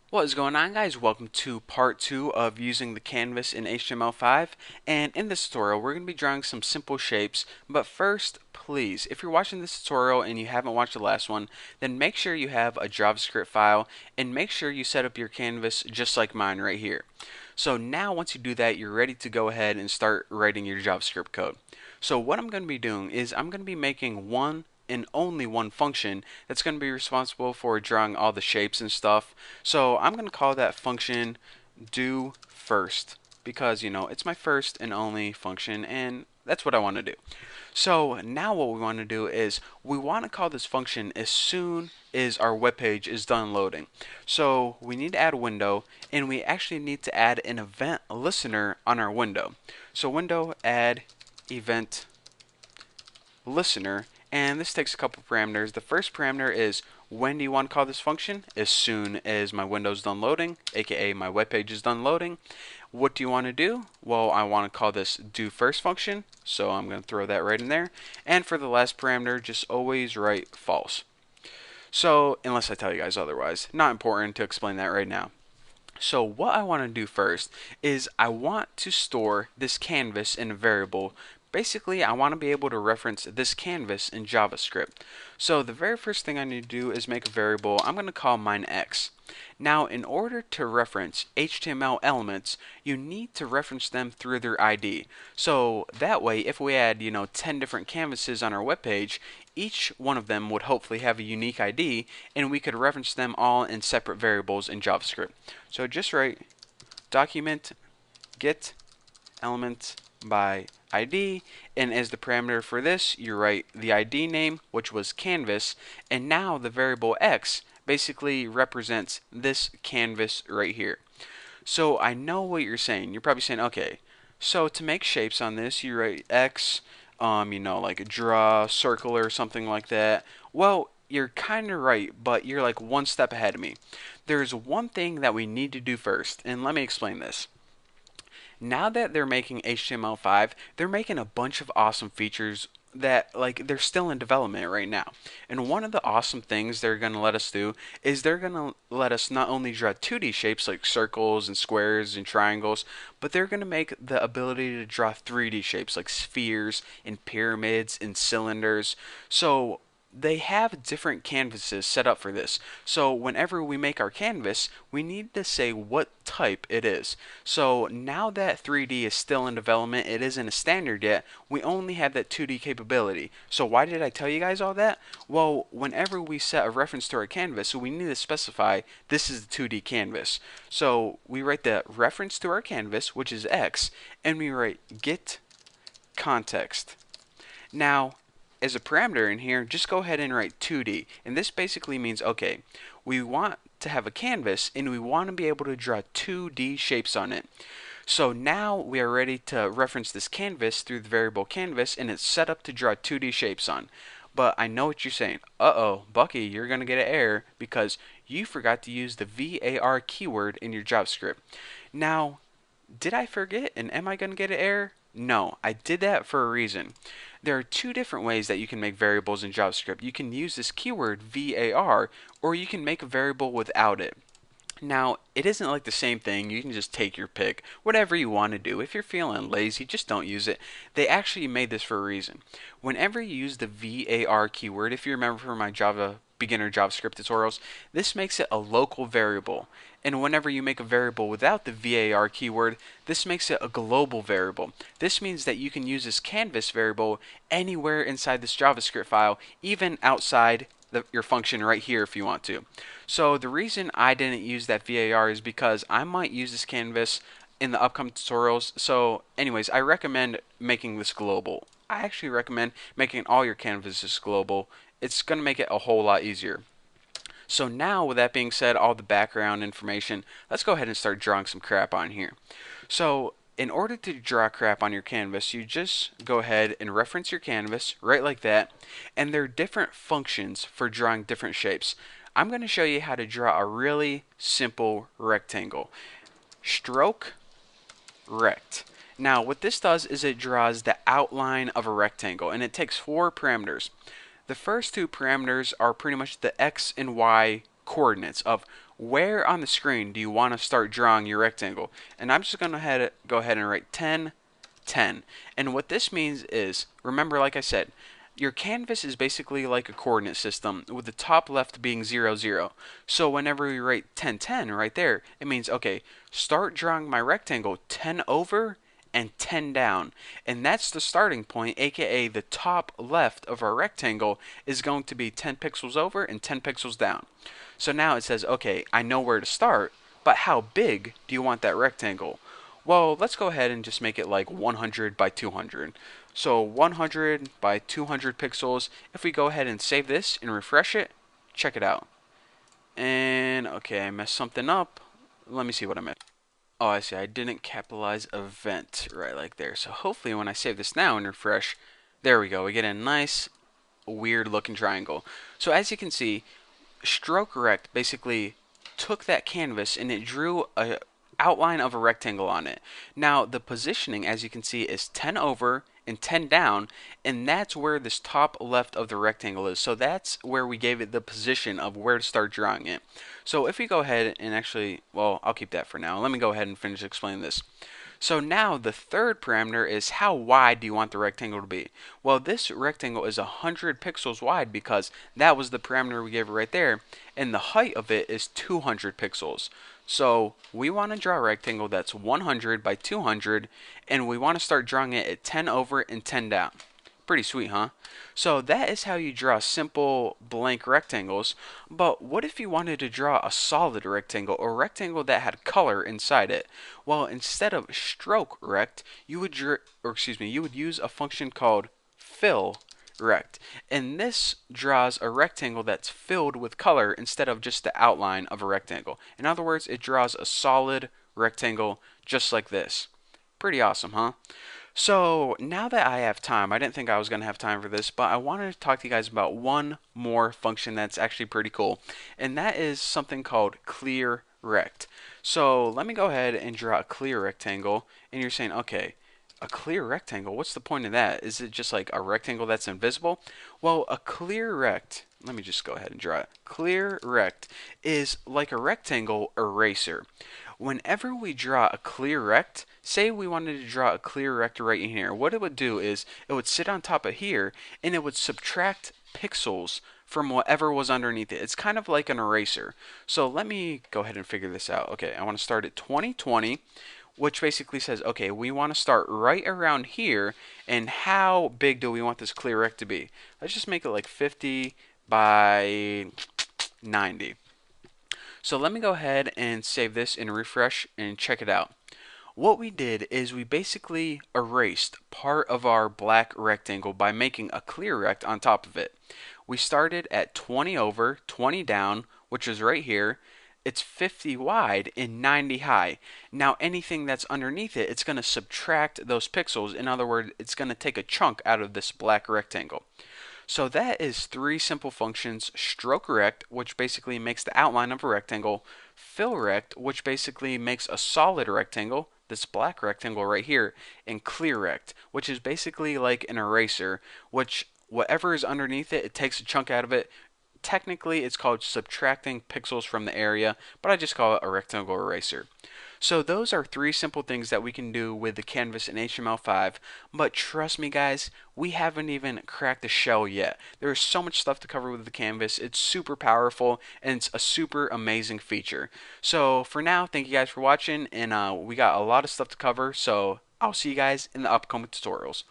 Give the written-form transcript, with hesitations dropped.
What is going on, guys? Welcome to part 2 of using the canvas in HTML5, and in this tutorial we're going to be drawing some simple shapes. But first, please, if you're watching this tutorial and you haven't watched the last one, then make sure you have a JavaScript file and make sure you set up your canvas just like mine right here. So now once you do that, you're ready to go ahead and start writing your JavaScript code. So what I'm going to be doing is I'm going to be making one and only one function that's going to be responsible for drawing all the shapes and stuff. So I'm going to call that function do first because it's my first and only function and that's what I want to do. So now what we want to do is we want to call this function as soon as our web page is done loading. So we need to add a window and we actually need to add an event listener on our window. So window add event listener, and this takes a couple parameters. The first parameter is when do you want to call this function? As soon as my window's done loading, aka my web page is done loading. What do you want to do? Well, I want to call this do first function, so I'm going to throw that right in there. And for the last parameter, just always write false. So unless I tell you guys otherwise, not important to explain that right now. So what I want to do first is I want to store this canvas in a variable. Basically, I want to be able to reference this canvas in JavaScript. So the very first thing I need to do is make a variable. I'm going to call mine x. Now, in order to reference HTML elements, you need to reference them through their ID. So that way, if we had, 10 different canvases on our web page, each one of them would hopefully have a unique ID, and we could reference them all in separate variables in JavaScript. So just write document get element by ID, and as the parameter for this, you write the ID name, which was canvas, and now the variable x basically represents this canvas right here. So I know what you're saying. You're probably saying, okay, so to make shapes on this, you write x, like a draw, circle, or something like that. Well, you're kind of right, but you're like one step ahead of me. There's one thing that we need to do first, and let me explain this. Now that they're making HTML5, they're making a bunch of awesome features that they're still in development right now. And one of the awesome things they're going to let us do is they're going to let us not only draw 2D shapes like circles and squares and triangles, but they're going to make the ability to draw 3D shapes like spheres and pyramids and cylinders. So they have different canvases set up for this. So whenever we make our canvas, we need to say what type it is. So now that 3D is still in development, it isn't a standard yet, we only have that 2D capability. So why did I tell you guys all that? Well, whenever we set a reference to our canvas, we need to specify this is the 2D canvas. So we write the reference to our canvas, which is X, and we write get context. Now, as a parameter in here, just go ahead and write 2D. And this basically means, okay, we want to have a canvas and we want to be able to draw 2D shapes on it. So now we are ready to reference this canvas through the variable canvas and it's set up to draw 2D shapes on. But I know what you're saying. Uh-oh, Bucky, you're going to get an error because you forgot to use the VAR keyword in your JavaScript. Now, did I forget and am I going to get an error? No, I did that for a reason. There are two different ways that you can make variables in JavaScript. You can use this keyword VAR, or you can make a variable without it. Now, it isn't like the same thing. You can just take your pick, whatever you want to do. If you're feeling lazy, just don't use it. They actually made this for a reason. Whenever you use the VAR keyword, if you remember from my beginner JavaScript tutorials, this makes it a local variable. And whenever you make a variable without the VAR keyword, this makes it a global variable. This means that you can use this canvas variable anywhere inside this JavaScript file, even outside your function right here if you want to. So the reason I didn't use that VAR is because I might use this canvas in the upcoming tutorials. So anyways, I recommend making this global. I actually recommend making all your canvases global. It's going to make it a whole lot easier. So now, with that being said, all the background information, let's go ahead and start drawing some crap on here. So in order to draw crap on your canvas, you just go ahead and reference your canvas, right like that, and there are different functions for drawing different shapes. I'm going to show you how to draw a really simple rectangle. Stroke rect. Now, what this does is it draws the outline of a rectangle, and it takes 4 parameters. The first 2 parameters are pretty much the x and y coordinates of where on the screen do you want to start drawing your rectangle? And I'm just going to go ahead and write 10, 10. And what this means is, remember, like I said, your canvas is basically like a coordinate system with the top left being 0, 0. So whenever we write 10, 10 right there, it means, okay, start drawing my rectangle 10 over and 10 down. And that's the starting point, aka the top left of our rectangle is going to be 10 pixels over and 10 pixels down. So now it says, okay, I know where to start, but how big do you want that rectangle? Well, let's go ahead and just make it like 100 by 200. So 100 by 200 pixels. If we go ahead and save this and refresh it, check it out. And okay, I messed something up. Let me see what I missed. Oh, I see. I didn't capitalize event right like there. So hopefully when I save this now and refresh, there we go. We get a nice weird looking triangle. So as you can see, stroke rect basically took that canvas and it drew a outline of a rectangle on it. Now the positioning, as you can see, is 10 over and 10 down, and that's where this top left of the rectangle is. So that's where we gave it the position of where to start drawing it. So if we go ahead and actually, well, I'll keep that for now. Let me go ahead and finish explaining this. So now the third parameter is how wide do you want the rectangle to be? Well, this rectangle is 100 pixels wide because that was the parameter we gave it right there, and the height of it is 200 pixels. So we want to draw a rectangle that's 100 by 200, and we want to start drawing it at 10 over and 10 down. Pretty sweet, huh? So that is how you draw simple blank rectangles. But what if you wanted to draw a solid rectangle, or a rectangle that had color inside it? Well, instead of stroke rect, you would you would use a function called fill rect. And this draws a rectangle that's filled with color instead of just the outline of a rectangle. In other words, it draws a solid rectangle just like this. Pretty awesome, huh? So now that I have time, I didn't think I was going to have time for this, but I wanted to talk to you guys about one more function that's actually pretty cool, and that is something called clear rect. So let me go ahead and draw a clear rectangle, and you're saying, okay, a clear rectangle, what's the point of that? Is it just like a rectangle that's invisible? Well, a clear rect, let me just go ahead and draw it. Clear rect is like a rectangle eraser. Whenever we draw a clear rect, say we wanted to draw a clear rect right in here, what it would do is it would sit on top of here and it would subtract pixels from whatever was underneath it. It's kind of like an eraser. So let me go ahead and figure this out. Okay, I want to start at 2020, which basically says, okay, we want to start right around here, and how big do we want this clear rect to be? Let's just make it like 50 by 90. So let me go ahead and save this and refresh and check it out. What we did is we basically erased part of our black rectangle by making a clear rect on top of it. We started at 20 over, 20 down, which is right here. It's 50 wide and 90 high. Now anything that's underneath it, it's going to subtract those pixels. In other words, it's going to take a chunk out of this black rectangle. So that is three simple functions: stroke rect, which basically makes the outline of a rectangle; fill rect, which basically makes a solid rectangle, this black rectangle right here; and clear rect, which is basically like an eraser, which whatever is underneath it, it takes a chunk out of it. Technically, it's called subtracting pixels from the area, but I just call it a rectangle eraser. So those are three simple things that we can do with the canvas in HTML5, but trust me guys, we haven't even cracked the shell yet. There is so much stuff to cover with the canvas. It's super powerful and it's a super amazing feature. So for now, thank you guys for watching, and we got a lot of stuff to cover, so I'll see you guys in the upcoming tutorials.